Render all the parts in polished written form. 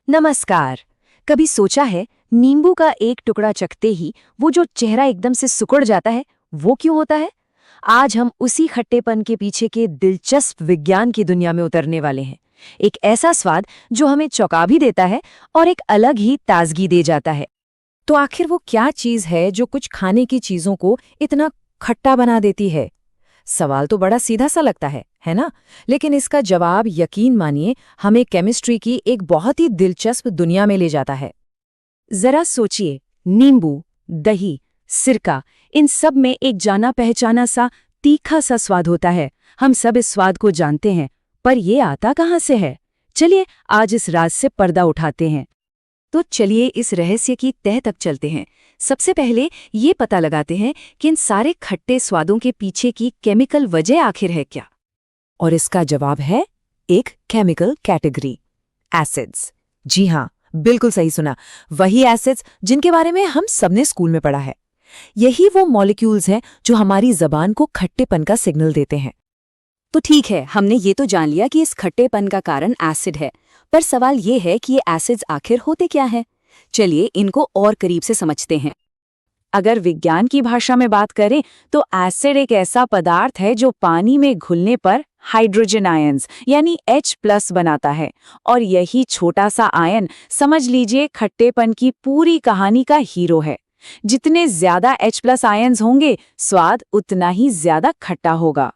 नमस्कार। कभी सोचा है नींबू का एक टुकड़ा चखते ही वो जो चेहरा एकदम से सिकुड़ जाता है, वो क्यों होता है? आज हम उसी खट्टेपन के पीछे के दिलचस्प विज्ञान की दुनिया में उतरने वाले हैं। एक ऐसा स्वाद जो हमें चौंका भी देता है और एक अलग ही ताजगी दे जाता है। तो आखिर वो क्या चीज है जो कुछ खाने की चीजों को इतना खट्टा बना देती है? सवाल तो बड़ा सीधा सा लगता है ना? लेकिन इसका जवाब, यकीन मानिए, हमें केमिस्ट्री की एक बहुत ही दिलचस्प दुनिया में ले जाता है। जरा सोचिए, नींबू, दही, सिरका, इन सब में एक जाना पहचाना सा तीखा सा स्वाद होता है। हम सब इस स्वाद को जानते हैं, पर ये आता कहाँ से है? चलिए आज इस राज से पर्दा उठाते हैं। तो चलिए इस रहस्य की तह तक चलते हैं। सबसे पहले ये पता लगाते हैं कि इन सारे खट्टे स्वादों के पीछे की केमिकल वजह आखिर है क्या। और इसका जवाब है एक केमिकल कैटेगरी, एसिड्स। जी हाँ, बिल्कुल सही सुना। वही एसिड्स जिनके बारे में हम सबने स्कूल में पढ़ा है। यही वो मॉलिक्यूल्स हैं जो हमारी जबान को खट्टेपन का सिग्नल देते हैं। तो ठीक है, हमने ये तो जान लिया कि इस खट्टेपन का कारण एसिड है, पर सवाल ये है कि ये एसिड्स आखिर होते क्या हैं? चलिए इनको और करीब से समझते हैं। अगर विज्ञान की भाषा में बात करें तो एसिड एक ऐसा पदार्थ है जो पानी में घुलने पर हाइड्रोजन आयन्स यानी H+ बनाता है, और यही छोटा सा आयन समझ लीजिए खट्टेपन की पूरी कहानी का हीरो है। जितने ज्यादा H+ आयन्स होंगे, स्वाद उतना ही ज्यादा खट्टा होगा।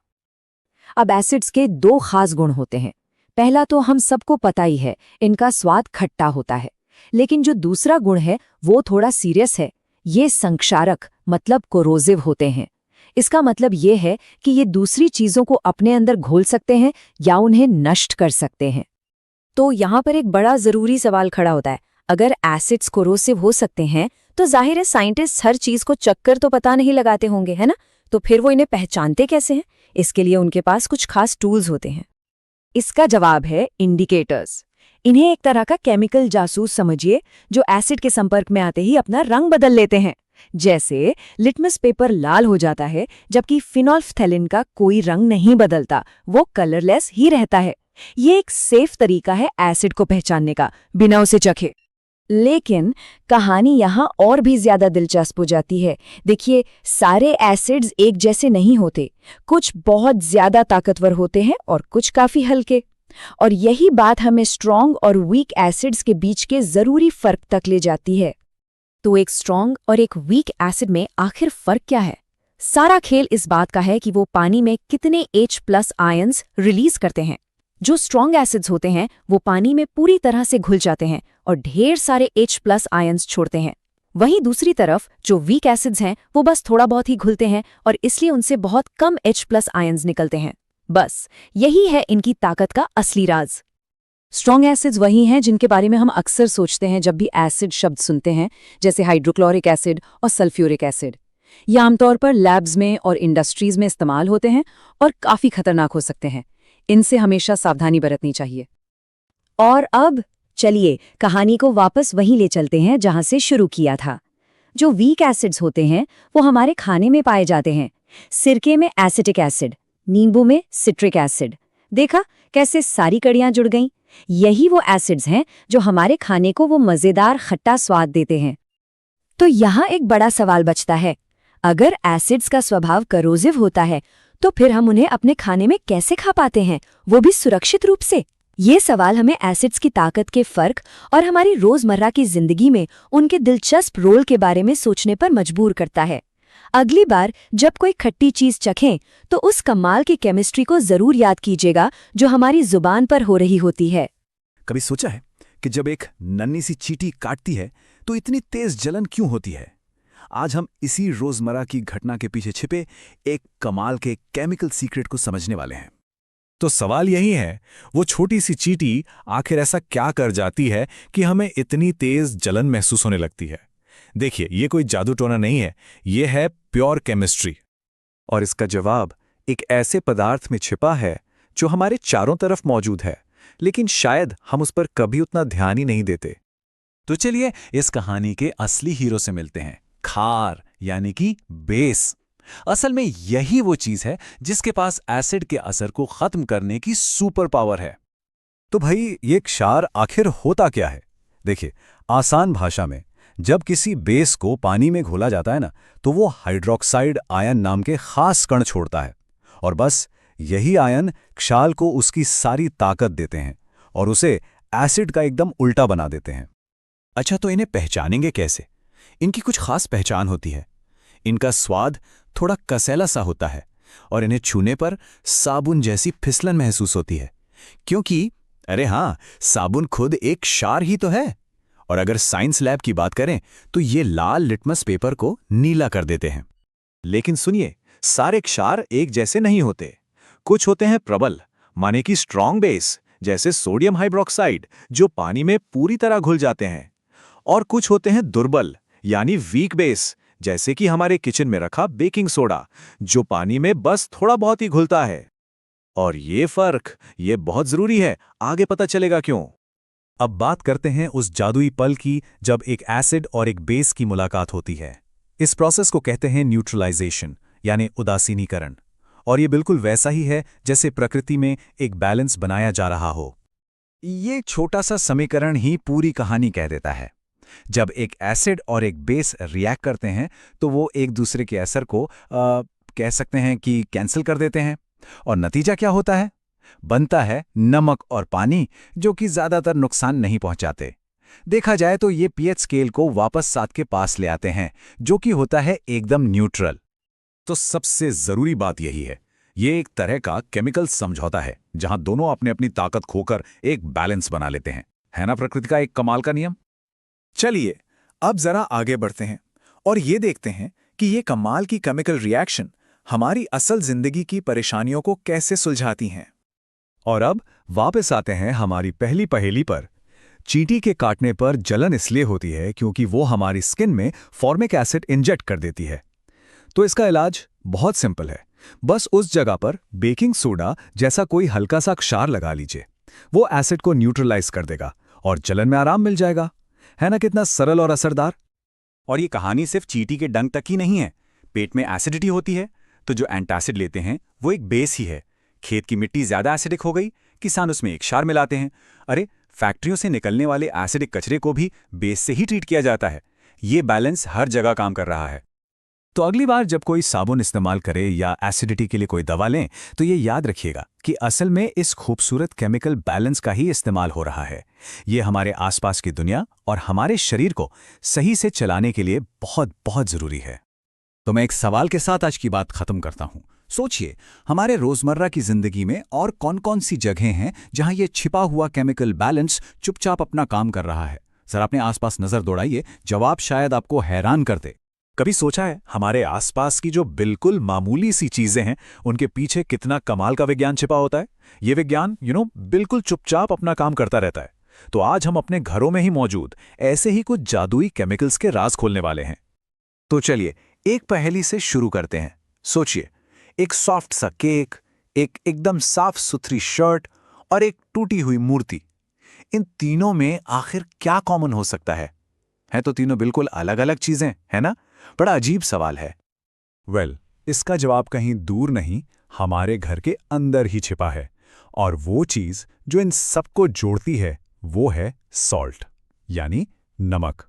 अब एसिड्स के दो खास गुण होते हैं। पहला तो हम सबको पता ही है, इनका स्वाद खट्टा होता है। लेकिन जो दूसरा गुण है वो थोड़ा सीरियस है। ये संक्षारक मतलब कोरोसिव होते हैं। इसका मतलब ये है कि ये दूसरी चीजों को अपने अंदर घोल सकते हैं या उन्हें नष्ट कर सकते हैं। तो यहाँ पर एक बड़ा जरूरी सवाल खड़ा होता है। अगर एसिड्स कोरोसिव हो सकते हैं तो जाहिर है साइंटिस्ट हर चीज को चक्कर तो पता नहीं लगाते होंगे, है ना? तो फिर वो इन्हें पहचानते कैसे हैं? इसके लिए उनके पास कुछ खास टूल्स होते हैं। इसका जवाब है इंडिकेटर्स। इन्हें एक तरह का केमिकल जासूस समझिए, जो एसिड के संपर्क में आते ही अपना रंग बदल लेते हैं। जैसे लिटमस पेपर लाल हो जाता है, जबकि फिनोल्फ्थैलिन का कोई रंग नहीं बदलता, वो कलरलेस ही रहता है। ये एक सेफ तरीका है एसिड को पहचानने का, बिना उसे चखे। लेकिन कहानी यहाँ और भी ज्यादा दिलचस्प हो जाती है। देखिए, सारे एसिड्स एक जैसे नहीं होते। कुछ बहुत ज्यादा ताकतवर होते हैं और कुछ काफी हल्के। और यही बात हमें स्ट्रॉन्ग और वीक एसिड्स के बीच के जरूरी फर्क तक ले जाती है। तो एक स्ट्रॉन्ग और एक वीक एसिड में आखिर फर्क क्या है? सारा खेल इस बात का है कि वो पानी में कितने H+ आयन्स रिलीज करते हैं। जो स्ट्रॉन्ग एसिड्स होते हैं वो पानी में पूरी तरह से घुल जाते हैं और ढेर सारे H+ आयन्स छोड़ते हैं। वहीं दूसरी तरफ जो वीक एसिड्स हैं वो बस थोड़ा बहुत ही घुलते हैं और इसलिए उनसे बहुत कम H+ आयन्स निकलते हैं। बस यही है इनकी ताकत का असली राज। स्ट्रॉन्ग एसिड्स वही हैं जिनके बारे में हम अक्सर सोचते हैं जब भी एसिड शब्द सुनते हैं, जैसे हाइड्रोक्लोरिक एसिड और सल्फ्यूरिक एसिड। ये आमतौर पर लैब्स में और इंडस्ट्रीज में इस्तेमाल होते हैं और काफ़ी खतरनाक हो सकते हैं। इनसे हमेशा सावधानी बरतनी चाहिए। और अब चलिए कहानी को वापस वहीं ले चलते हैं जहां से शुरू किया था। जो वीक एसिड्स होते हैं वो हमारे खाने में पाए जाते हैं। सिरके में एसिटिक एसिड, नींबू में सिट्रिक एसिड। देखा कैसे सारी कड़ियां जुड़ गईं? यही वो एसिड्स हैं जो हमारे खाने को वो मजेदार खट्टा स्वाद देते हैं। तो यहाँ एक बड़ा सवाल बचता है, अगर एसिड्स का स्वभाव करोसिव होता है तो फिर हम उन्हें अपने खाने में कैसे खा पाते हैं, वो भी सुरक्षित रूप से? ये सवाल हमें एसिड्स की ताकत के फर्क और हमारी रोजमर्रा की जिंदगी में उनके दिलचस्प रोल के बारे में सोचने पर मजबूर करता है। अगली बार जब कोई खट्टी चीज चखें तो उस कमाल की केमिस्ट्री को जरूर याद कीजिएगा जो हमारी जुबान पर हो रही होती है। कभी सोचा है कि जब एक नन्ही सी चींटी काटती है तो इतनी तेज जलन क्यों होती है? आज हम इसी रोजमर्रा की घटना के पीछे छिपे एक कमाल के केमिकल सीक्रेट को समझने वाले हैं। तो सवाल यही है, वो छोटी सी चींटी आखिर ऐसा क्या कर जाती है कि हमें इतनी तेज जलन महसूस होने लगती है? देखिए, ये कोई जादू टोना नहीं है, ये है प्योर केमिस्ट्री। और इसका जवाब एक ऐसे पदार्थ में छिपा है जो हमारे चारों तरफ मौजूद है, लेकिन शायद हम उस पर कभी उतना ध्यान ही नहीं देते। तो चलिए इस कहानी के असली हीरो से मिलते हैं, खार यानी कि बेस। असल में यही वो चीज है जिसके पास एसिड के असर को खत्म करने की सुपर पावर है। तो भाई, ये क्षार आखिर होता क्या है? देखिए, आसान भाषा में जब किसी बेस को पानी में घोला जाता है ना, तो वो हाइड्रोक्साइड आयन नाम के खास कण छोड़ता है। और बस यही आयन क्षाल को उसकी सारी ताकत देते हैं और उसे एसिड का एकदम उल्टा बना देते हैं। अच्छा, तो इन्हें पहचानेंगे कैसे? इनकी कुछ खास पहचान होती है। इनका स्वाद थोड़ा कसैला सा होता है और इन्हें छूने पर साबुन जैसी फिसलन महसूस होती है, क्योंकि अरे हाँ, साबुन खुद एक क्षार ही तो है। और अगर साइंस लैब की बात करें तो ये लाल लिटमस पेपर को नीला कर देते हैं। लेकिन सुनिए, सारे क्षार एक जैसे नहीं होते। कुछ होते हैं प्रबल, माने कि स्ट्रॉन्ग बेस, जैसे सोडियम हाइड्रोक्साइड, जो पानी में पूरी तरह घुल जाते हैं। और कुछ होते हैं दुर्बल, यानी वीक बेस, जैसे कि हमारे किचन में रखा बेकिंग सोडा, जो पानी में बस थोड़ा बहुत ही घुलता है। और ये फर्क, ये बहुत जरूरी है, आगे पता चलेगा क्यों। अब बात करते हैं उस जादुई पल की जब एक एसिड और एक बेस की मुलाकात होती है। इस प्रोसेस को कहते हैं न्यूट्रलाइजेशन, यानी उदासीनीकरण। और ये बिल्कुल वैसा ही है जैसे प्रकृति में एक बैलेंस बनाया जा रहा हो। ये छोटा सा समीकरण ही पूरी कहानी कह देता है। जब एक एसिड और एक बेस रिएक्ट करते हैं तो वो एक दूसरे के असर को कह सकते हैं कि कैंसिल कर देते हैं। और नतीजा क्या होता है? बनता है नमक और पानी, जो कि ज्यादातर नुकसान नहीं पहुंचाते। देखा जाए तो ये पीएच स्केल को वापस 7 के पास ले आते हैं, जो कि होता है एकदम न्यूट्रल। तो सबसे जरूरी बात यही है, ये एक तरह का केमिकल समझौता है, जहां दोनों अपने अपनी ताकत खोकर एक बैलेंस बना लेते हैं। है ना प्रकृति का एक कमाल का नियम? चलिए, अब जरा आगे बढ़ते हैं और ये देखते हैं कि ये कमाल की केमिकल रिएक्शन हमारी असल जिंदगी की परेशानियों को कैसे सुलझाती हैं। और अब वापस आते हैं हमारी पहली पहेली पर। चींटी के काटने पर जलन इसलिए होती है क्योंकि वो हमारी स्किन में फॉर्मिक एसिड इंजेक्ट कर देती है। तो इसका इलाज बहुत सिंपल है, बस उस जगह पर बेकिंग सोडा जैसा कोई हल्का सा क्षार लगा लीजिए। वो एसिड को न्यूट्रलाइज कर देगा और जलन में आराम मिल जाएगा। है ना कितना सरल और असरदार? और ये कहानी सिर्फ चींटी के डंक तक ही नहीं है। पेट में एसिडिटी होती है तो जो एंटासिड लेते हैं वो एक बेस ही है। खेत की मिट्टी ज्यादा एसिडिक हो गई, किसान उसमें एक क्षार मिलाते हैं। अरे, फैक्ट्रियों से निकलने वाले एसिडिक कचरे को भी बेस से ही ट्रीट किया जाता है। ये बैलेंस हर जगह काम कर रहा है। तो अगली बार जब कोई साबुन इस्तेमाल करे या एसिडिटी के लिए कोई दवा लें, तो ये याद रखिएगा कि असल में इस खूबसूरत केमिकल बैलेंस का ही इस्तेमाल हो रहा है। ये हमारे आसपास की दुनिया और हमारे शरीर को सही से चलाने के लिए बहुत बहुत जरूरी है। तो मैं एक सवाल के साथ आज की बात खत्म करता हूं। सोचिए, हमारे रोजमर्रा की जिंदगी में और कौन-कौन सी जगहें हैं जहां ये छिपा हुआ केमिकल बैलेंस चुपचाप अपना काम कर रहा है? जरा अपने आसपास नजर दौड़ाइए, जवाब शायद आपको हैरान कर दे। कभी सोचा है हमारे आसपास की जो बिल्कुल मामूली सी चीजें हैं, उनके पीछे कितना कमाल का विज्ञान छिपा होता है? ये विज्ञान बिल्कुल चुपचाप अपना काम करता रहता है। तो आज हम अपने घरों में ही मौजूद ऐसे ही कुछ जादुई केमिकल्स के राज खोलने वाले हैं। तो चलिए, एक पहेली से शुरू करते हैं। सोचिए, एक सॉफ्ट सा केक, एक एकदम साफ सुथरी शर्ट और एक टूटी हुई मूर्ति। इन तीनों में आखिर क्या कॉमन हो सकता है? है तो तीनों बिल्कुल अलग अलग चीजें, है ना? बड़ा अजीब सवाल है। इसका जवाब कहीं दूर नहीं, हमारे घर के अंदर ही छिपा है। और वो चीज जो इन सबको जोड़ती है वो है सॉल्ट, यानी नमक।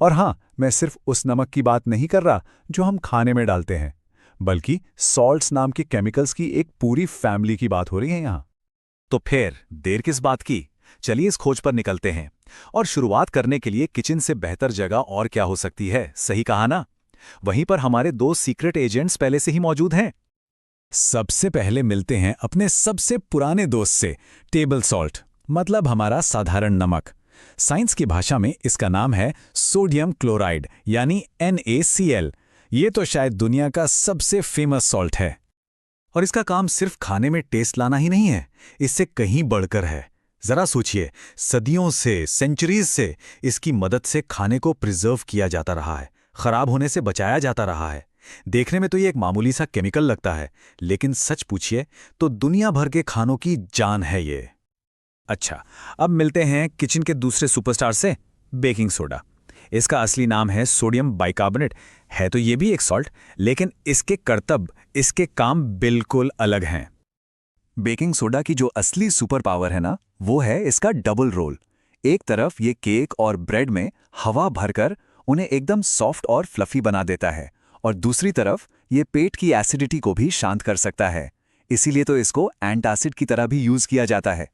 और हां, मैं सिर्फ उस नमक की बात नहीं कर रहा जो हम खाने में डालते हैं, बल्कि सॉल्ट्स नाम के केमिकल्स की एक पूरी फैमिली की बात हो रही है यहां। तो फिर देर किस बात की? चलिए इस खोज पर निकलते हैं। और शुरुआत करने के लिए किचन से बेहतर जगह और क्या हो सकती है? सही कहा ना? वहीं पर हमारे 2 सीक्रेट एजेंट्स पहले से ही मौजूद हैं। सबसे पहले मिलते हैं अपने सबसे पुराने दोस्त से, टेबल सॉल्ट, मतलब हमारा साधारण नमक। साइंस की भाषा में इसका नाम है सोडियम क्लोराइड, यानी NaCl। ये तो शायद दुनिया का सबसे फेमस सॉल्ट है। और इसका काम सिर्फ खाने में टेस्ट लाना ही नहीं है, इससे कहीं बढ़कर है। जरा सोचिए, सदियों से, सेंचुरीज से इसकी मदद से खाने को प्रिजर्व किया जाता रहा है, खराब होने से बचाया जाता रहा है। देखने में तो ये एक मामूली सा केमिकल लगता है, लेकिन सच पूछिए तो दुनिया भर के खानों की जान है ये। अच्छा, अब मिलते हैं किचन के दूसरे सुपरस्टार से, बेकिंग सोडा। इसका असली नाम है सोडियम बाइकार्बोनेट। है तो ये भी एक सॉल्ट, लेकिन इसके करतब, इसके काम बिल्कुल अलग हैं। बेकिंग सोडा की जो असली सुपर पावर है ना, वो है इसका डबल रोल। एक तरफ ये केक और ब्रेड में हवा भरकर उन्हें एकदम सॉफ्ट और फ्लफी बना देता है, और दूसरी तरफ ये पेट की एसिडिटी को भी शांत कर सकता है। इसीलिए तो इसको एंटासिड की तरह भी यूज किया जाता है।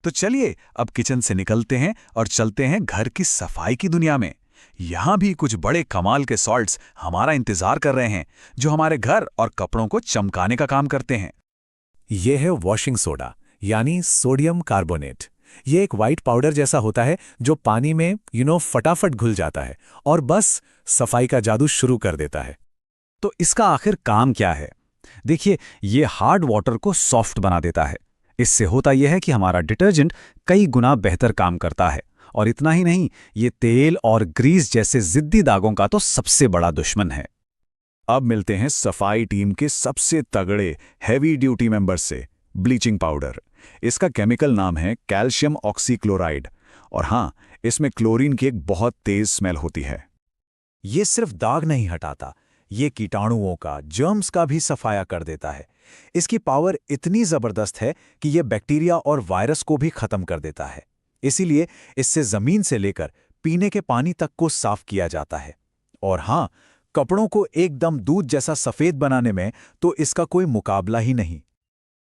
तो चलिए अब किचन से निकलते हैं और चलते हैं घर की सफाई की दुनिया में। यहाँ भी कुछ बड़े कमाल के सॉल्ट्स हमारा इंतजार कर रहे हैं, जो हमारे घर और कपड़ों को चमकाने का काम करते हैं। ये है वॉशिंग सोडा, यानी सोडियम कार्बोनेट। ये एक वाइट पाउडर जैसा होता है जो पानी में फटाफट घुल जाता है और बस सफाई का जादू शुरू कर देता है। तो इसका आखिर काम क्या है? देखिए, ये हार्ड वाटर को सॉफ्ट बना देता है। इससे होता यह है कि हमारा डिटर्जेंट कई गुना बेहतर काम करता है। और इतना ही नहीं, ये तेल और ग्रीस जैसे जिद्दी दागों का तो सबसे बड़ा दुश्मन है। अब मिलते हैं सफाई टीम के सबसे तगड़े हैवी ड्यूटी मेंबर से, ब्लीचिंग पाउडर। इसका केमिकल नाम है कैल्शियम ऑक्सीक्लोराइड, और हाँ, इसमें क्लोरीन की एक बहुत तेज स्मेल होती है। ये सिर्फ दाग नहीं हटाता, ये कीटाणुओं का, जर्म्स का भी सफाया कर देता है। इसकी पावर इतनी जबरदस्त है कि ये बैक्टीरिया और वायरस को भी खत्म कर देता है। इसीलिए इससे जमीन से लेकर पीने के पानी तक को साफ किया जाता है। और हाँ, कपड़ों को एकदम दूध जैसा सफेद बनाने में तो इसका कोई मुकाबला ही नहीं।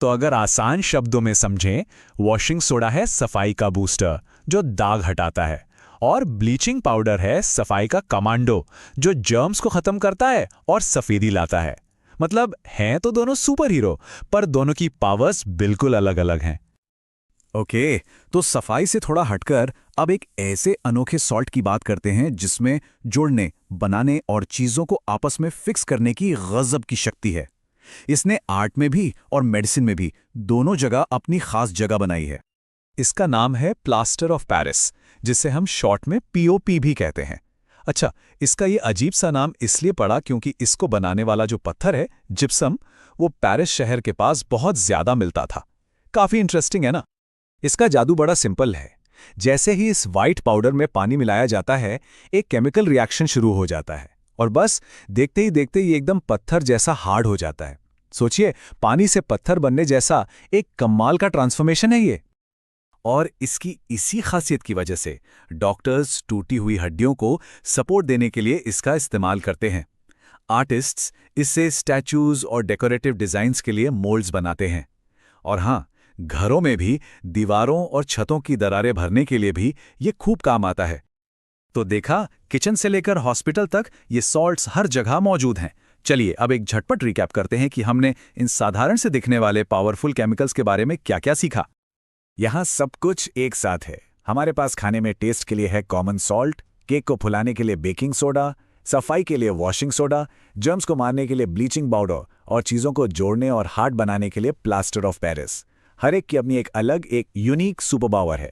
तो अगर आसान शब्दों में समझें, वॉशिंग सोडा है सफाई का बूस्टर जो दाग हटाता है, और ब्लीचिंग पाउडर है सफाई का कमांडो जो जर्म्स को खत्म करता है और सफेदी लाता है। मतलब हैं तो दोनों सुपर हीरो, पर दोनों की पावर्स बिल्कुल अलग अलग हैं। ओके, तो सफाई से थोड़ा हटकर अब एक ऐसे अनोखे सॉल्ट की बात करते हैं जिसमें जोड़ने, बनाने और चीजों को आपस में फिक्स करने की गजब की शक्ति है। इसने आर्ट में भी और मेडिसिन में भी दोनों जगह अपनी खास जगह बनाई है। इसका नाम है प्लास्टर ऑफ पेरिस, जिसे हम शॉर्ट में पीओपी भी कहते हैं। अच्छा, इसका ये अजीब सा नाम इसलिए पड़ा क्योंकि इसको बनाने वाला जो पत्थर है, जिप्सम, वो पेरिस शहर के पास बहुत ज्यादा मिलता था। काफी इंटरेस्टिंग है ना? इसका जादू बड़ा सिंपल है। जैसे ही इस वाइट पाउडर में पानी मिलाया जाता है, एक केमिकल रिएक्शन शुरू हो जाता है, और बस देखते ही देखते ये एकदम पत्थर जैसा हार्ड हो जाता है। सोचिए, पानी से पत्थर बनने जैसा एक कमाल का ट्रांसफॉर्मेशन है ये। और इसकी इसी खासियत की वजह से डॉक्टर्स टूटी हुई हड्डियों को सपोर्ट देने के लिए इसका इस्तेमाल करते हैं। आर्टिस्ट्स इससे स्टैचूज और डेकोरेटिव डिजाइन्स के लिए मोल्ड्स बनाते हैं। और हाँ, घरों में भी दीवारों और छतों की दरारें भरने के लिए भी ये खूब काम आता है। तो देखा, किचन से लेकर हॉस्पिटल तक ये सॉल्ट्स हर जगह मौजूद हैं। चलिए अब एक झटपट रिकैप करते हैं कि हमने इन साधारण से दिखने वाले पावरफुल केमिकल्स के बारे में क्या क्या सीखा। यहाँ सब कुछ एक साथ है। हमारे पास खाने में टेस्ट के लिए है कॉमन सॉल्ट, केक को फुलाने के लिए बेकिंग सोडा, सफाई के लिए वॉशिंग सोडा, जर्म्स को मारने के लिए ब्लीचिंग पाउडर, और चीज़ों को जोड़ने और हार्ड बनाने के लिए प्लास्टर ऑफ पेरिस। हर एक की अपनी एक अलग, एक यूनिक सुपर पावर है।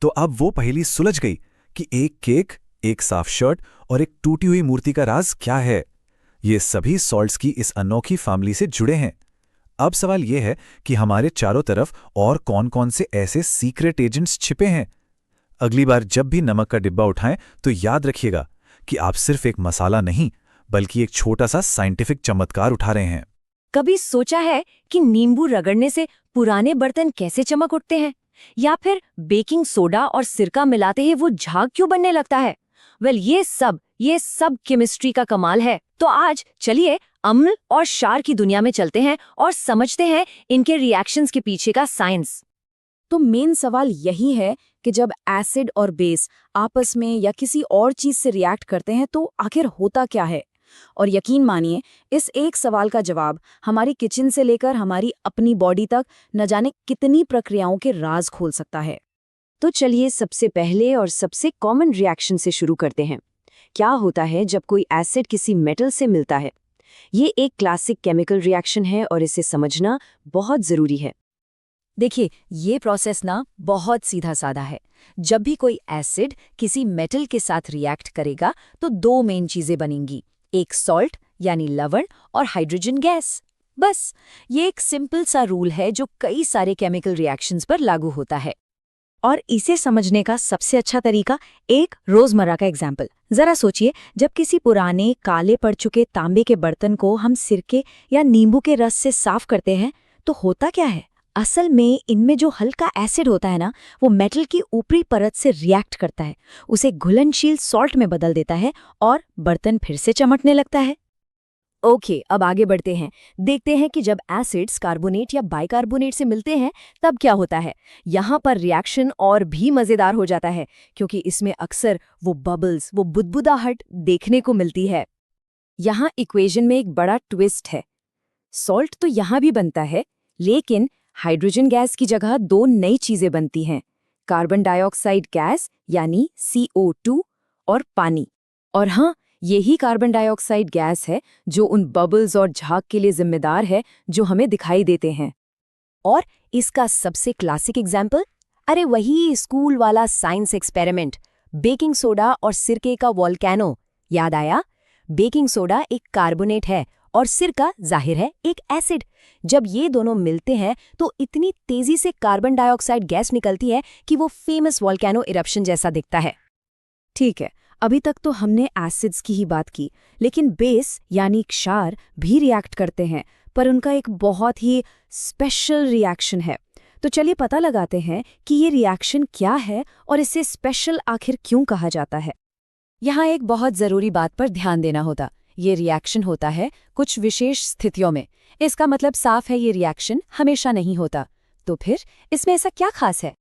तो अब वो पहेली सुलझ गई कि एक केक, एक साफ शर्ट और एक टूटी हुई मूर्ति का राज क्या है। ये सभी सॉल्ट्स की इस अनोखी फैमिली से जुड़े हैं। अब सवाल यह है कि हमारे चारों तरफ और कौन-कौन से ऐसे सीक्रेट एजेंट्स छिपे हैं। अगली बार जब भी नमक का डिब्बा उठाएं तो याद रखिएगा कि आप सिर्फ एक मसाला नहीं, बल्कि एक छोटा सा साइंटिफिक चमत्कार उठा रहे हैं। कभी सोचा है कि नींबू रगड़ने से पुराने बर्तन कैसे चमक उठते हैं? या फिर बेकिंग सोडा और सिरका मिलाते ही वो झाग क्यों बनने लगता है? वेल, ये सब केमिस्ट्री का कमाल है। तो आज चलिए अम्ल और क्षार की दुनिया में चलते हैं और समझते हैं इनके रिएक्शंस के पीछे का साइंस। तो मेन सवाल यही है कि जब एसिड और बेस आपस में या किसी और चीज से रिएक्ट करते हैं तो आखिर होता क्या है? और यकीन मानिए, इस एक सवाल का जवाब हमारी किचन से लेकर हमारी अपनी बॉडी तक न जाने कितनी प्रक्रियाओं के राज खोल सकता है। तो चलिए सबसे पहले और सबसे कॉमन रिएक्शन से शुरू करते हैं। क्या होता है जब कोई एसिड किसी मेटल से मिलता है? ये एक क्लासिक केमिकल रिएक्शन है और इसे समझना बहुत जरूरी है। देखिए, ये प्रोसेस ना बहुत सीधा साधा है। जब भी कोई एसिड किसी मेटल के साथ रिएक्ट करेगा तो दो मेन चीजें बनेंगी, एक सॉल्ट यानी लवण और हाइड्रोजन गैस। बस ये एक सिंपल सा रूल है जो कई सारे केमिकल रिएक्शंस पर लागू होता है। और इसे समझने का सबसे अच्छा तरीका एक रोजमर्रा का एग्जाम्पल। जरा सोचिए, जब किसी पुराने काले पड़ चुके तांबे के बर्तन को हम सिरके या नींबू के रस से साफ करते हैं तो होता क्या है? असल में इनमें जो हल्का एसिड होता है ना, वो मेटल की ऊपरी परत से रिएक्ट करता है, उसे घुलनशील सॉल्ट में बदल देता है और बर्तन फिर से चमकने लगता है। ओके, अब आगे बढ़ते हैं। देखते हैं कि जब एसिड्स कार्बोनेट या बाइकार्बोनेट से मिलते हैं तब क्या होता है। यहाँ पर रिएक्शन और भी मज़ेदार हो जाता है, क्योंकि इसमें अक्सर वो बबल्स, वो बुदबुदाहट देखने को मिलती है। यहाँ इक्वेशन में एक बड़ा ट्विस्ट है। सॉल्ट तो यहाँ भी बनता है, लेकिन हाइड्रोजन गैस की जगह दो नई चीजें बनती हैं, कार्बन डाइऑक्साइड गैस यानी CO2 और पानी। और हाँ, यही कार्बन डाइऑक्साइड गैस है जो उन बबल्स और झाग के लिए जिम्मेदार है जो हमें दिखाई देते हैं। और इसका सबसे क्लासिक एग्जाम्पल, अरे वही स्कूल वाला साइंस एक्सपेरिमेंट, बेकिंग सोडा और सिरके का वोल्केनो। याद आया? बेकिंग सोडा एक कार्बोनेट है और सिरका जाहिर है एक एसिड। जब ये दोनों मिलते हैं तो इतनी तेजी से कार्बन डाइऑक्साइड गैस निकलती है कि वो फेमस वोल्केनो इरप्शन जैसा दिखता है। ठीक है, अभी तक तो हमने एसिड्स की ही बात की, लेकिन बेस यानी क्षार भी रिएक्ट करते हैं, पर उनका एक बहुत ही स्पेशल रिएक्शन है। तो चलिए पता लगाते हैं कि ये रिएक्शन क्या है और इसे स्पेशल आखिर क्यों कहा जाता है। यहाँ एक बहुत ज़रूरी बात पर ध्यान देना होता। ये रिएक्शन होता है कुछ विशेष स्थितियों में। इसका मतलब साफ है, ये रिएक्शन हमेशा नहीं होता। तो फिर इसमें ऐसा क्या खास है?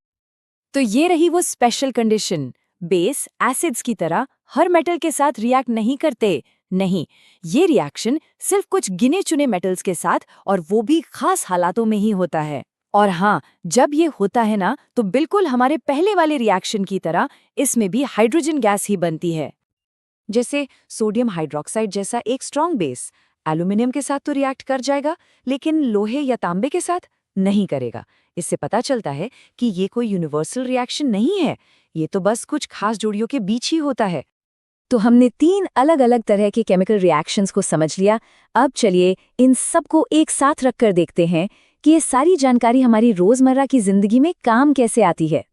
तो ये रही वो स्पेशल कंडीशन। बेस एसिड्स की तरह हर मेटल के साथ रिएक्ट नहीं करते। नहीं, ये रिएक्शन सिर्फ कुछ गिने चुने मेटल्स के साथ, और वो भी खास हालातों में ही होता है। और हाँ, जब ये होता है ना, तो बिल्कुल हमारे पहले वाले रिएक्शन की तरह इसमें भी हाइड्रोजन गैस ही बनती है। जैसे सोडियम हाइड्रोक्साइड जैसा एक स्ट्रॉन्ग बेस एल्यूमिनियम के साथ तो रिएक्ट कर जाएगा, लेकिन लोहे या तांबे के साथ नहीं करेगा। इससे पता चलता है कि ये कोई यूनिवर्सल रिएक्शन नहीं है, ये तो बस कुछ खास जोड़ियों के बीच ही होता है। तो हमने 3 अलग अलग तरह के केमिकल रिएक्शंस को समझ लिया। अब चलिए इन सबको एक साथ रखकर देखते हैं कि ये सारी जानकारी हमारी रोजमर्रा की जिंदगी में काम कैसे आती है।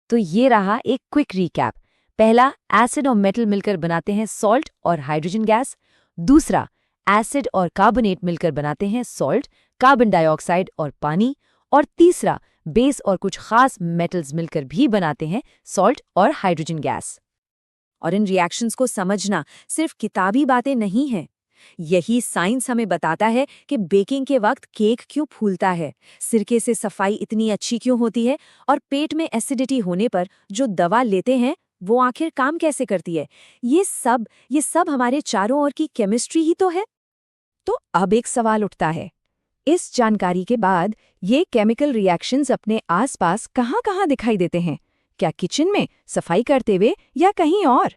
तो ये रहा एक क्विक रिकैप। पहला, एसिड और मेटल मिलकर बनाते हैं सॉल्ट और हाइड्रोजन गैस। दूसरा, एसिड और कार्बोनेट मिलकर बनाते हैं सॉल्ट, कार्बन डाइऑक्साइड और पानी। और तीसरा, बेस और कुछ खास मेटल्स मिलकर भी बनाते हैं सॉल्ट और हाइड्रोजन गैस। और इन रिएक्शंस को समझना सिर्फ किताबी बातें नहीं हैं। यही साइंस हमें बताता है कि बेकिंग के वक्त केक क्यों फूलता है, सिरके से सफाई इतनी अच्छी क्यों होती है, और पेट में एसिडिटी होने पर जो दवा लेते हैं वो आखिर काम कैसे करती है। ये सब हमारे चारों ओर की केमिस्ट्री ही तो है। तो अब एक सवाल उठता है, इस जानकारी के बाद ये केमिकल रिएक्शंस अपने आसपास कहाँ-कहाँ दिखाई देते हैं? क्या किचन में, सफाई करते हुए, या कहीं और?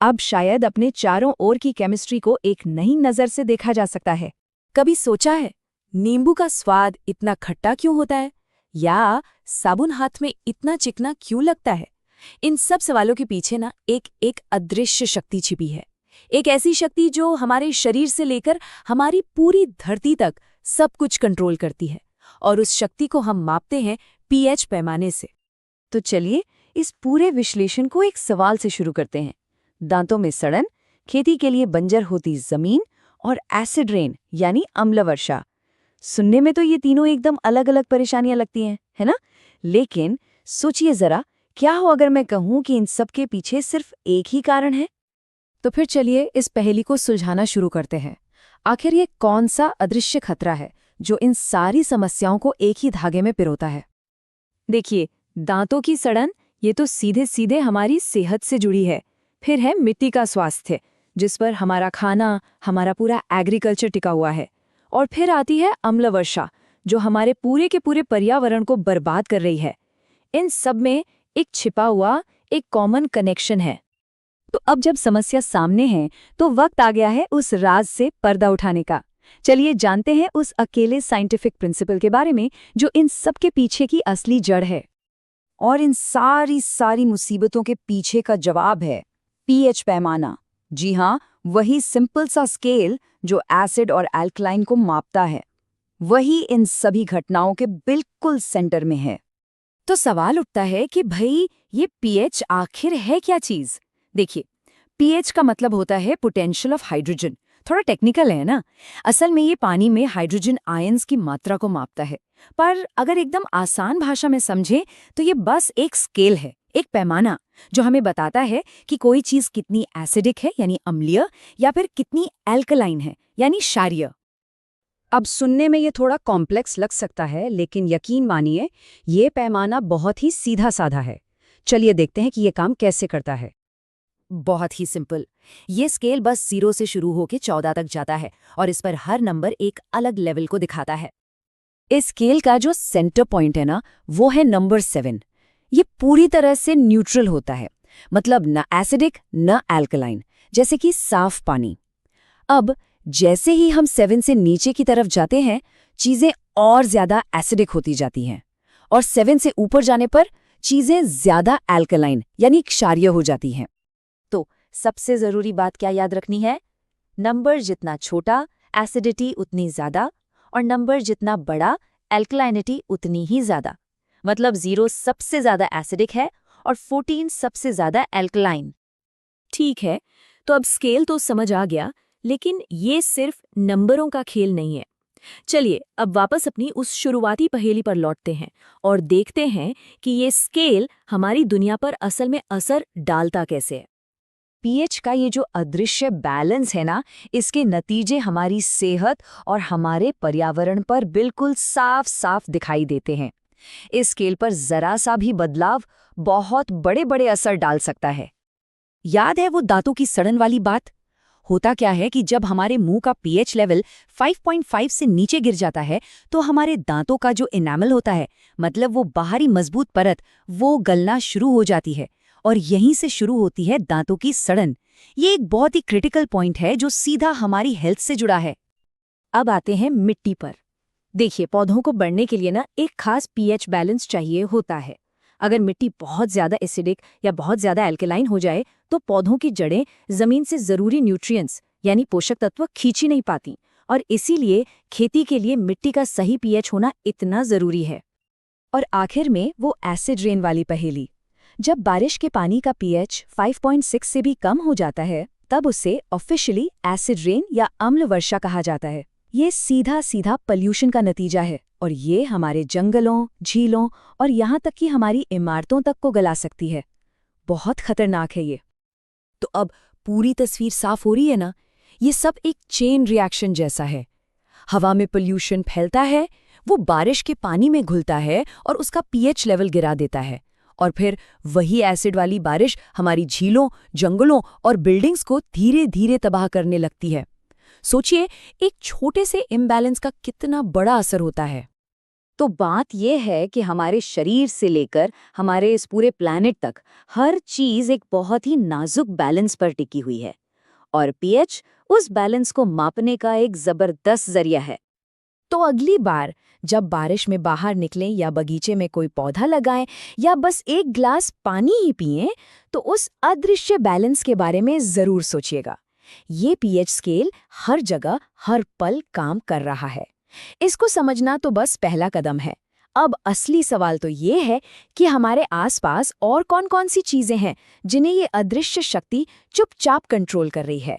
अब शायद अपने चारों ओर की केमिस्ट्री को एक नई नज़र से देखा जा सकता है। कभी सोचा है नींबू का स्वाद इतना खट्टा क्यों होता है, या साबुन हाथ में इतना चिकना क्यों लगता है? इन सब सवालों के पीछे ना एक अदृश्य शक्ति छिपी है। एक ऐसी शक्ति जो हमारे शरीर से लेकर हमारी पूरी धरती तक सब कुछ कंट्रोल करती है, और उस शक्ति को हम मापते हैं pH पैमाने से। तो चलिए इस पूरे विश्लेषण को एक सवाल से शुरू करते हैं। दांतों में सड़न, खेती के लिए बंजर होती जमीन, और एसिड रेन यानी अम्ल वर्षा। सुनने में तो ये तीनों एकदम अलग अलग परेशानियां लगती हैं, है ना? लेकिन सोचिए जरा, क्या हो अगर मैं कहूं कि इन सब के पीछे सिर्फ एक ही कारण है? तो फिर चलिए इस पहेली को सुलझाना शुरू करते हैं। आखिर ये कौन सा अदृश्य खतरा है जो इन सारी समस्याओं को एक ही धागे में पिरोता है? देखिए, दांतों की सड़न, ये तो सीधे सीधे हमारी सेहत से जुड़ी है। फिर है मिट्टी का स्वास्थ्य, जिस पर हमारा खाना, हमारा पूरा एग्रीकल्चर टिका हुआ है। और फिर आती है अम्ल वर्षा, जो हमारे पूरे के पूरे पर्यावरण को बर्बाद कर रही है। इन सब में एक छिपा हुआ एक कॉमन कनेक्शन है। तो अब जब समस्या सामने है, तो वक्त आ गया है उस राज से पर्दा उठाने का। चलिए जानते हैं उस अकेले साइंटिफिक प्रिंसिपल के बारे में जो इन सब के पीछे की असली जड़ है। और इन सारी मुसीबतों के पीछे का जवाब है pH पैमाना। जी हाँ, वही सिंपल सा स्केल जो एसिड और एल्कलाइन को मापता है, वही इन सभी घटनाओं के बिल्कुल सेंटर में है। तो सवाल उठता है कि भाई ये pH आखिर है क्या चीज? देखिए, pH का मतलब होता है पोटेंशियल ऑफ हाइड्रोजन। थोड़ा टेक्निकल है ना। असल में ये पानी में हाइड्रोजन आयंस की मात्रा को मापता है, पर अगर एकदम आसान भाषा में समझे तो ये बस एक स्केल है, एक पैमाना जो हमें बताता है कि कोई चीज कितनी एसिडिक है यानी अम्लीय, या फिर कितनी एल्कलाइन है यानी क्षारीय। अब सुनने में ये थोड़ा कॉम्प्लेक्स लग सकता है, लेकिन यकीन मानिए ये पैमाना बहुत ही सीधा साधा है। चलिए देखते हैं कि ये काम कैसे करता है। बहुत ही सिंपल। ये स्केल बस 0 से शुरू होकर 14 तक जाता है और इस पर हर नंबर एक अलग लेवल को दिखाता है। इस स्केल का जो सेंटर पॉइंट है ना, वो है नंबर 7। ये पूरी तरह से न्यूट्रल होता है, मतलब न एसिडिक न एल्कलाइन, जैसे कि साफ पानी। अब जैसे ही हम 7 से नीचे की तरफ जाते हैं, चीजें और ज्यादा एसिडिक होती जाती हैं, और 7 से ऊपर जाने पर चीजें ज्यादा एल्कलाइन यानी क्षारीय हो जाती हैं। तो सबसे जरूरी बात क्या याद रखनी है? नंबर जितना छोटा एसिडिटी उतनी ज्यादा, और नंबर जितना बड़ा एल्कलाइनिटी उतनी ही ज्यादा। मतलब 0 सबसे ज्यादा एसिडिक है और 14 सबसे ज्यादा एल्कलाइन। ठीक है, तो अब स्केल तो समझ आ गया, लेकिन ये सिर्फ नंबरों का खेल नहीं है। चलिए अब वापस अपनी उस शुरुआती पहेली पर लौटते हैं और देखते हैं कि ये स्केल हमारी दुनिया पर असल में असर डालता कैसे है। पीएच का ये जो अदृश्य बैलेंस है ना, इसके नतीजे हमारी सेहत और हमारे पर्यावरण पर बिल्कुल साफ साफ दिखाई देते हैं। इस स्केल पर जरा सा भी बदलाव बहुत बड़े बड़े असर डाल सकता है। याद है वो दांतों की सड़न वाली बात? होता क्या है कि जब हमारे मुंह का पीएच लेवल 5.5 से नीचे गिर जाता है, तो हमारे दांतों का जो एनामल होता है, मतलब वो बाहरी मजबूत परत, वो गलना शुरू हो जाती है, और यहीं से शुरू होती है दांतों की सड़न। ये एक बहुत ही क्रिटिकल पॉइंट है जो सीधा हमारी हेल्थ से जुड़ा है। अब आते हैं मिट्टी पर। देखिए, पौधों को बढ़ने के लिए ना एक खास पीएच बैलेंस चाहिए होता है। अगर मिट्टी बहुत ज्यादा एसिडिक या बहुत ज्यादा एल्कलाइन हो जाए, तो पौधों की जड़ें जमीन से जरूरी न्यूट्रिएंट्स यानी पोषक तत्व खींच ही नहीं पाती, और इसीलिए खेती के लिए मिट्टी का सही पीएच होना इतना जरूरी है। और आखिर में वो एसिड रेन वाली पहेली। जब बारिश के पानी का पीएच 5.6 से भी कम हो जाता है, तब उसे ऑफिशियली एसिड रेन या अम्ल वर्षा कहा जाता है। ये सीधा सीधा पॉल्यूशन का नतीजा है, और ये हमारे जंगलों, झीलों और यहाँ तक कि हमारी इमारतों तक को गला सकती है। बहुत खतरनाक है ये। तो अब पूरी तस्वीर साफ हो रही है ना? ये सब एक चेन रिएक्शन जैसा है। हवा में पोल्यूशन फैलता है, वो बारिश के पानी में घुलता है और उसका पीएच लेवल गिरा देता है, और फिर वही एसिड वाली बारिश हमारी झीलों, जंगलों और बिल्डिंग्स को धीरे धीरे तबाह करने लगती है। सोचिए, एक छोटे से इम्बैलेंस का कितना बड़ा असर होता है। तो बात यह है कि हमारे शरीर से लेकर हमारे इस पूरे प्लैनेट तक हर चीज एक बहुत ही नाजुक बैलेंस पर टिकी हुई है, और पीएच उस बैलेंस को मापने का एक जबरदस्त जरिया है। तो अगली बार जब बारिश में बाहर निकलें या बगीचे में कोई पौधा लगाएं या बस एक ग्लास पानी ही पिएं, तो उस अदृश्य बैलेंस के बारे में जरूर सोचिएगा। ये पीएच स्केल हर जगह हर पल काम कर रहा है। इसको समझना तो बस पहला कदम है। अब असली सवाल तो ये है कि हमारे आसपास और कौन-कौन सी चीजें हैं जिन्हें ये अदृश्य शक्ति चुपचाप कंट्रोल कर रही है।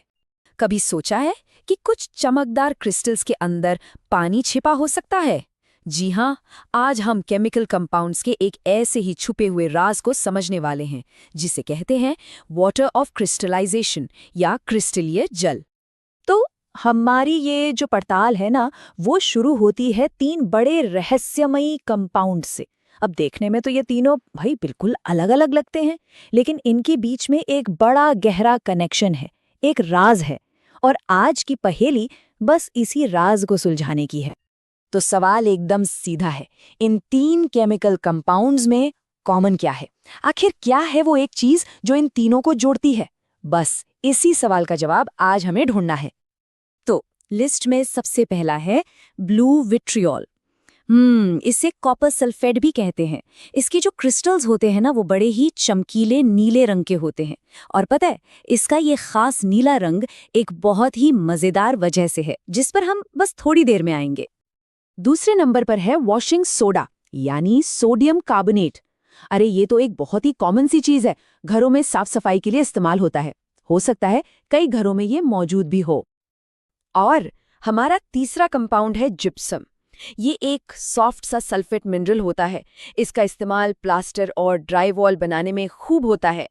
कभी सोचा है कि कुछ चमकदार क्रिस्टल्स के अंदर पानी छिपा हो सकता है? जी हाँ, आज हम केमिकल कंपाउंड्स के एक ऐसे ही छुपे हुए राज को समझने वाले हैं, जिसे कहते हैं वाटर ऑफ क्रिस्टलाइजेशन या क्रिस्टलीय जल। तो हमारी ये जो पड़ताल है ना, वो शुरू होती है 3 बड़े रहस्यमयी कंपाउंड से। अब देखने में तो ये तीनों भाई बिल्कुल अलग-अलग लगते हैं, लेकिन इनके बीच में एक बड़ा गहरा कनेक्शन है, एक राज है, और आज की पहेली बस इसी राज को सुलझाने की है। तो सवाल एकदम सीधा है, इन 3 केमिकल कंपाउंड्स में कॉमन क्या है? आखिर क्या है वो एक चीज जो इन तीनों को जोड़ती है? बस इसी सवाल का जवाब आज हमें ढूंढना है। तो लिस्ट में सबसे पहला है ब्लू विट्रियोल। इसे कॉपर सल्फेट भी कहते हैं। इसके जो क्रिस्टल्स होते हैं ना, वो बड़े ही चमकीले नीले रंग के होते हैं, और पता है इसका ये खास नीला रंग एक बहुत ही मजेदार वजह से है, जिस पर हम बस थोड़ी देर में आएंगे। दूसरे नंबर पर है वॉशिंग सोडा यानी सोडियम कार्बोनेट। अरे ये तो एक बहुत ही कॉमन सी चीज है, घरों में साफ सफाई के लिए इस्तेमाल होता है। हो सकता है कई घरों में ये मौजूद भी हो। और हमारा तीसरा कंपाउंड है जिप्सम। ये एक सॉफ्ट सा सल्फेट मिनरल होता है। इसका इस्तेमाल प्लास्टर और ड्राई वॉल बनाने में खूब होता है।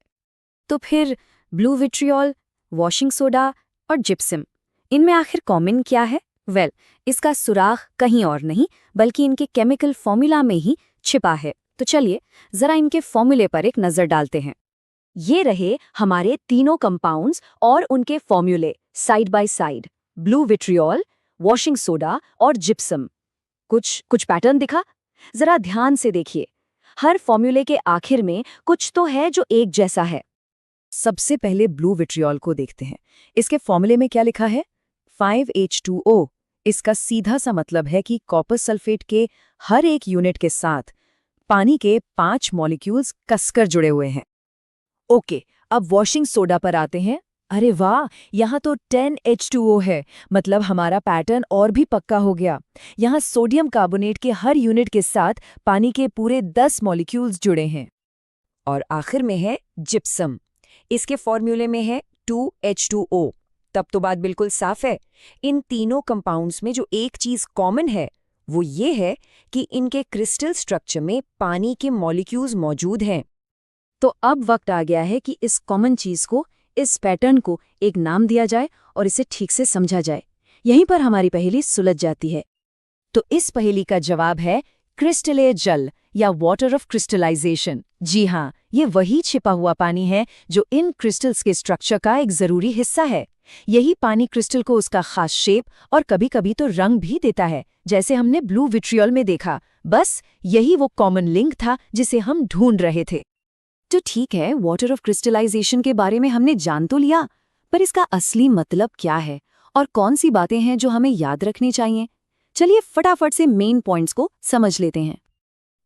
तो फिर ब्लू विट्रियोल, वॉशिंग सोडा और जिप्सम, इनमें आखिर कॉमन क्या है? वेल, इसका सुराग कहीं और नहीं बल्कि इनके केमिकल फॉर्मूला में ही छिपा है। तो चलिए जरा इनके फॉर्मूले पर एक नजर डालते हैं। ये रहे हमारे तीनों कंपाउंड्स और उनके फॉर्मूले side by side, blue vitriol, washing soda और जिप्सम। कुछ पैटर्न दिखा? जरा ध्यान से देखिए। हर फॉर्मूले के आखिर में कुछ तो है जो एक जैसा है। सबसे पहले ब्लू विट्रियोल को देखते हैं। इसके फॉर्मूले में क्या लिखा है? 5H2O। इसका सीधा सा मतलब है कि कॉपर सल्फेट के हर एक यूनिट के साथ पानी के 5 मॉलिक्यूल्स कसकर जुड़े हुए हैं। ओके, अब वॉशिंग सोडा पर आते हैं। अरे वाह, यहाँ तो 10H2O है, मतलब हमारा पैटर्न और भी पक्का हो गया। यहाँ सोडियम कार्बोनेट के हर यूनिट के साथ पानी के पूरे 10 मॉलिक्यूल्स जुड़े हैं। और आखिर में है जिप्सम। इसके फॉर्मूले में है 2H2O। तब तो बात बिल्कुल साफ है। इन तीनों कंपाउंड्स में जो एक चीज कॉमन है वो ये है कि इनके क्रिस्टल स्ट्रक्चर में पानी के मॉलिक्यूल्स मौजूद हैं। तो अब वक्त आ गया है कि इस कॉमन चीज को, इस पैटर्न को एक नाम दिया जाए और इसे ठीक से समझा जाए। यहीं पर हमारी पहेली सुलझ जाती है। तो इस पहेली का जवाब है क्रिस्टलीय जल या वाटर ऑफ क्रिस्टलाइजेशन। जी हाँ, ये वही छिपा हुआ पानी है जो इन क्रिस्टल्स के स्ट्रक्चर का एक जरूरी हिस्सा है। यही पानी क्रिस्टल को उसका खास शेप और कभी-कभी तो रंग भी देता है, जैसे हमने ब्लू विट्रियोल में देखा। बस यही वो कॉमन लिंक था जिसे हम ढूंढ रहे थे। तो ठीक है, वाटर ऑफ क्रिस्टलाइजेशन के बारे में हमने जान तो लिया, पर इसका असली मतलब क्या है और कौन सी बातें हैं जो हमें याद रखनी चाहिए? चलिए फटाफट से मेन पॉइंट्स को समझ लेते हैं।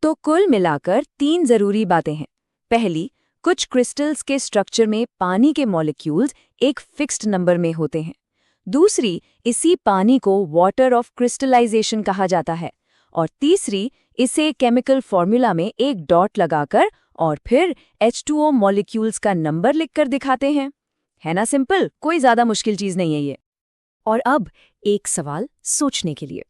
तो कुल मिलाकर 3 जरूरी बातें हैं। पहली, कुछ क्रिस्टल्स के स्ट्रक्चर में पानी के मॉलिक्यूल्स एक फिक्स्ड नंबर में होते हैं। दूसरी, इसी पानी को वाटर ऑफ क्रिस्टलाइजेशन कहा जाता है। और तीसरी, इसे केमिकल फॉर्मूला में एक डॉट लगाकर और फिर H2O मॉलिक्यूल्स का नंबर लिखकर दिखाते हैं। है ना सिंपल? कोई ज्यादा मुश्किल चीज नहीं है ये। और अब एक सवाल सोचने के लिए।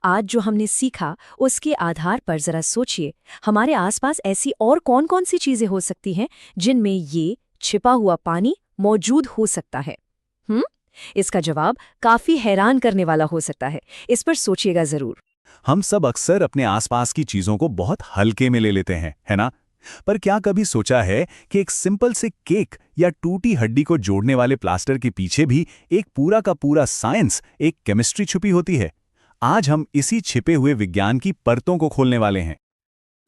आज जो हमने सीखा उसके आधार पर जरा सोचिए, हमारे आसपास ऐसी और कौन-कौन सी चीजें हो सकती हैं जिनमें ये छिपा हुआ पानी मौजूद हो सकता है? इसका जवाब काफी हैरान करने वाला हो सकता है। इस पर सोचिएगा जरूर। हम सब अक्सर अपने आसपास की चीजों को बहुत हल्के में ले लेते हैं, है ना? पर क्या कभी सोचा है कि एक सिंपल से केक या टूटी हड्डी को जोड़ने वाले प्लास्टर के पीछे भी एक पूरा का पूरा साइंस, एक केमिस्ट्री छुपी होती है? आज हम इसी छिपे हुए विज्ञान की परतों को खोलने वाले हैं।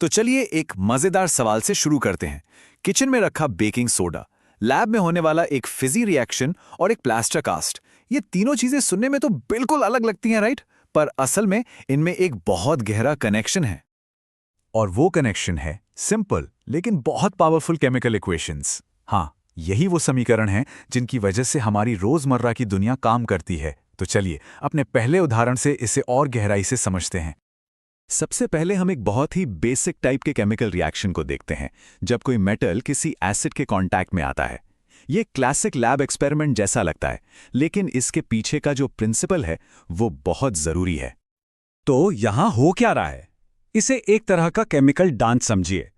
तो चलिए एक मजेदार सवाल से शुरू करते हैं। किचन में रखा बेकिंग सोडा, लैब में होने वाला एक फिजी रिएक्शन और एक प्लास्टर कास्ट, ये तीनों चीजें सुनने में तो बिल्कुल अलग लगती हैं, राइट? पर असल में इनमें एक बहुत गहरा कनेक्शन है। और वो कनेक्शन है सिंपल लेकिन बहुत पावरफुल केमिकल इक्वेशंस। हाँ, यही वो समीकरण हैं जिनकी वजह से हमारी रोजमर्रा की दुनिया काम करती है। तो चलिए अपने पहले उदाहरण से इसे और गहराई से समझते हैं। सबसे पहले हम एक बहुत ही बेसिक टाइप के केमिकल रिएक्शन को देखते हैं, जब कोई मेटल किसी एसिड के कांटेक्ट में आता है। ये क्लासिक लैब एक्सपेरिमेंट जैसा लगता है, लेकिन इसके पीछे का जो प्रिंसिपल है वो बहुत जरूरी है। तो यहां हो क्या रहा है? इसे एक तरह का केमिकल डांस समझिए।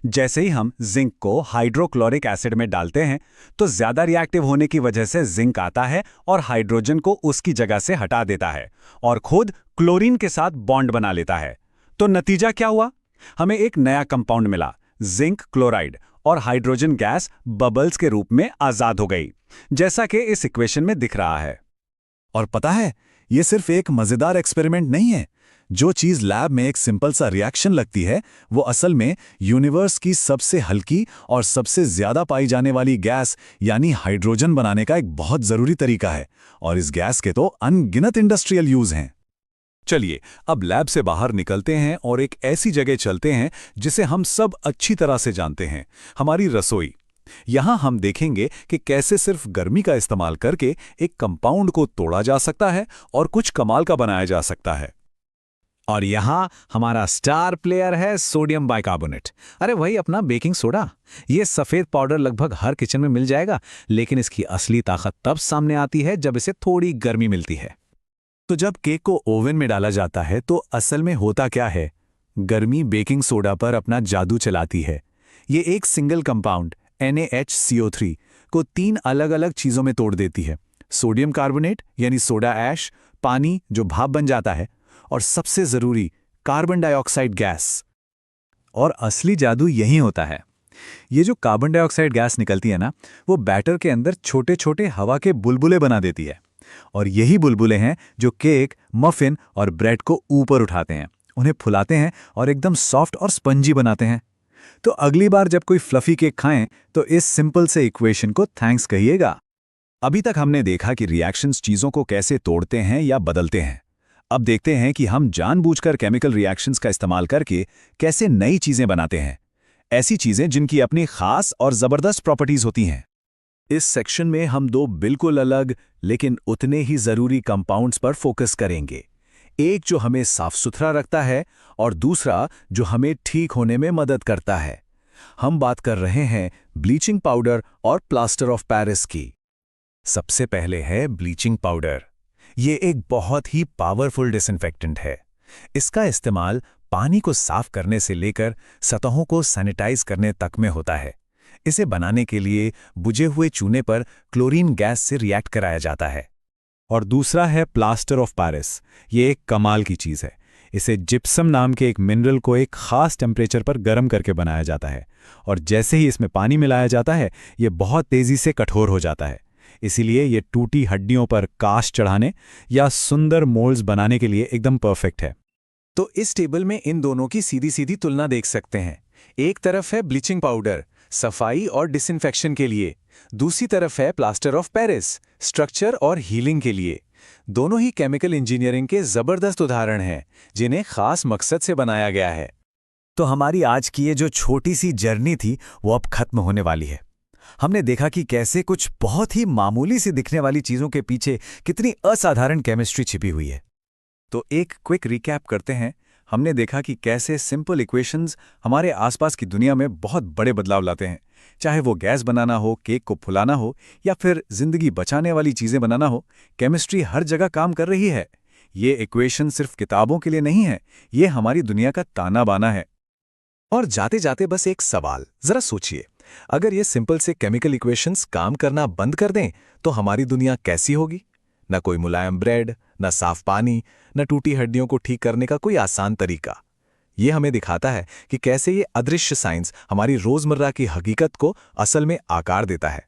जैसे ही हम जिंक को हाइड्रोक्लोरिक एसिड में डालते हैं तो ज्यादा रिएक्टिव होने की वजह से जिंक आता है और हाइड्रोजन को उसकी जगह से हटा देता है और खुद क्लोरीन के साथ बॉन्ड बना लेता है। तो नतीजा क्या हुआ? हमें एक नया कंपाउंड मिला, जिंक क्लोराइड, और हाइड्रोजन गैस बबल्स के रूप में आजाद हो गई, जैसा कि इस इक्वेशन में दिख रहा है। और पता है, ये सिर्फ एक मजेदार एक्सपेरिमेंट नहीं है। जो चीज लैब में एक सिंपल सा रिएक्शन लगती है, वो असल में यूनिवर्स की सबसे हल्की और सबसे ज्यादा पाई जाने वाली गैस यानी हाइड्रोजन बनाने का एक बहुत जरूरी तरीका है। और इस गैस के तो अनगिनत इंडस्ट्रियल यूज हैं। चलिए अब लैब से बाहर निकलते हैं और एक ऐसी जगह चलते हैं जिसे हम सब अच्छी तरह से जानते हैं, हमारी रसोई। यहां हम देखेंगे कि कैसे सिर्फ गर्मी का इस्तेमाल करके एक कंपाउंड को तोड़ा जा सकता है और कुछ कमाल का बनाया जा सकता है। और यहाँ हमारा स्टार प्लेयर है सोडियम बाइकार्बोनेट। अरे वही अपना बेकिंग सोडा। ये सफ़ेद पाउडर लगभग हर किचन में मिल जाएगा, लेकिन इसकी असली ताकत तब सामने आती है जब इसे थोड़ी गर्मी मिलती है। तो जब केक को ओवन में डाला जाता है तो असल में होता क्या है? गर्मी बेकिंग सोडा पर अपना जादू चलाती है। ये एक सिंगल कंपाउंड NaHCO3 को 3 अलग-अलग चीजों में तोड़ देती है। सोडियम कार्बोनेट यानी सोडा ऐश, पानी जो भाप बन जाता है, और सबसे जरूरी कार्बन डाइऑक्साइड गैस। और असली जादू यही होता है। ये जो कार्बन डाइऑक्साइड गैस निकलती है ना, वो बैटर के अंदर छोटे छोटे हवा के बुलबुले बना देती है। और यही बुलबुले हैं जो केक, मफिन और ब्रेड को ऊपर उठाते हैं, उन्हें फुलाते हैं और एकदम सॉफ्ट और स्पंजी बनाते हैं। तो अगली बार जब कोई फ्लफी केक खाएं तो इस सिंपल से इक्वेशन को थैंक्स कहिएगा। अभी तक हमने देखा कि रिएक्शंस चीजों को कैसे तोड़ते हैं या बदलते हैं। अब देखते हैं कि हम जानबूझकर केमिकल रिएक्शंस का इस्तेमाल करके कैसे नई चीजें बनाते हैं, ऐसी चीजें जिनकी अपनी खास और जबरदस्त प्रॉपर्टीज होती हैं। इस सेक्शन में हम 2 बिल्कुल अलग लेकिन उतने ही जरूरी कंपाउंड्स पर फोकस करेंगे। एक जो हमें साफ सुथरा रखता है और दूसरा जो हमें ठीक होने में मदद करता है। हम बात कर रहे हैं ब्लीचिंग पाउडर और प्लास्टर ऑफ पेरिस की। सबसे पहले है ब्लीचिंग पाउडर। ये एक बहुत ही पावरफुल डिसइंफेक्टेंट है। इसका इस्तेमाल पानी को साफ करने से लेकर सतहों को सैनिटाइज करने तक में होता है। इसे बनाने के लिए बुझे हुए चूने पर क्लोरीन गैस से रिएक्ट कराया जाता है। और दूसरा है प्लास्टर ऑफ पेरिस। ये एक कमाल की चीज़ है। इसे जिप्सम नाम के एक मिनरल को एक खास टेम्परेचर पर गर्म करके बनाया जाता है, और जैसे ही इसमें पानी मिलाया जाता है ये बहुत तेज़ी से कठोर हो जाता है। इसीलिए ये टूटी हड्डियों पर कास्ट चढ़ाने या सुंदर मोल्ड्स बनाने के लिए एकदम परफेक्ट है। तो इस टेबल में इन दोनों की सीधी सीधी तुलना देख सकते हैं। एक तरफ है ब्लीचिंग पाउडर, सफाई और डिसइंफेक्शन के लिए। दूसरी तरफ है प्लास्टर ऑफ पेरिस, स्ट्रक्चर और हीलिंग के लिए। दोनों ही केमिकल इंजीनियरिंग के जबरदस्त उदाहरण हैं, जिन्हें खास मकसद से बनाया गया है। तो हमारी आज की ये जो छोटी सी जर्नी थी वो अब खत्म होने वाली है। हमने देखा कि कैसे कुछ बहुत ही मामूली सी दिखने वाली चीजों के पीछे कितनी असाधारण केमिस्ट्री छिपी हुई है। तो एक क्विक रिकैप करते हैं। हमने देखा कि कैसे सिंपल इक्वेशंस हमारे आसपास की दुनिया में बहुत बड़े बदलाव लाते हैं। चाहे वो गैस बनाना हो, केक को फुलाना हो, या फिर जिंदगी बचाने वाली चीजें बनाना हो, केमिस्ट्री हर जगह काम कर रही है। ये इक्वेशन सिर्फ किताबों के लिए नहीं है, ये हमारी दुनिया का ताना बाना है। और जाते जाते बस एक सवाल, जरा सोचिए, अगर ये सिंपल से केमिकल इक्वेशंस काम करना बंद कर दें तो हमारी दुनिया कैसी होगी? न कोई मुलायम ब्रेड, न साफ पानी, न टूटी हड्डियों को ठीक करने का कोई आसान तरीका। ये हमें दिखाता है कि कैसे ये अदृश्य साइंस हमारी रोजमर्रा की हकीकत को असल में आकार देता है।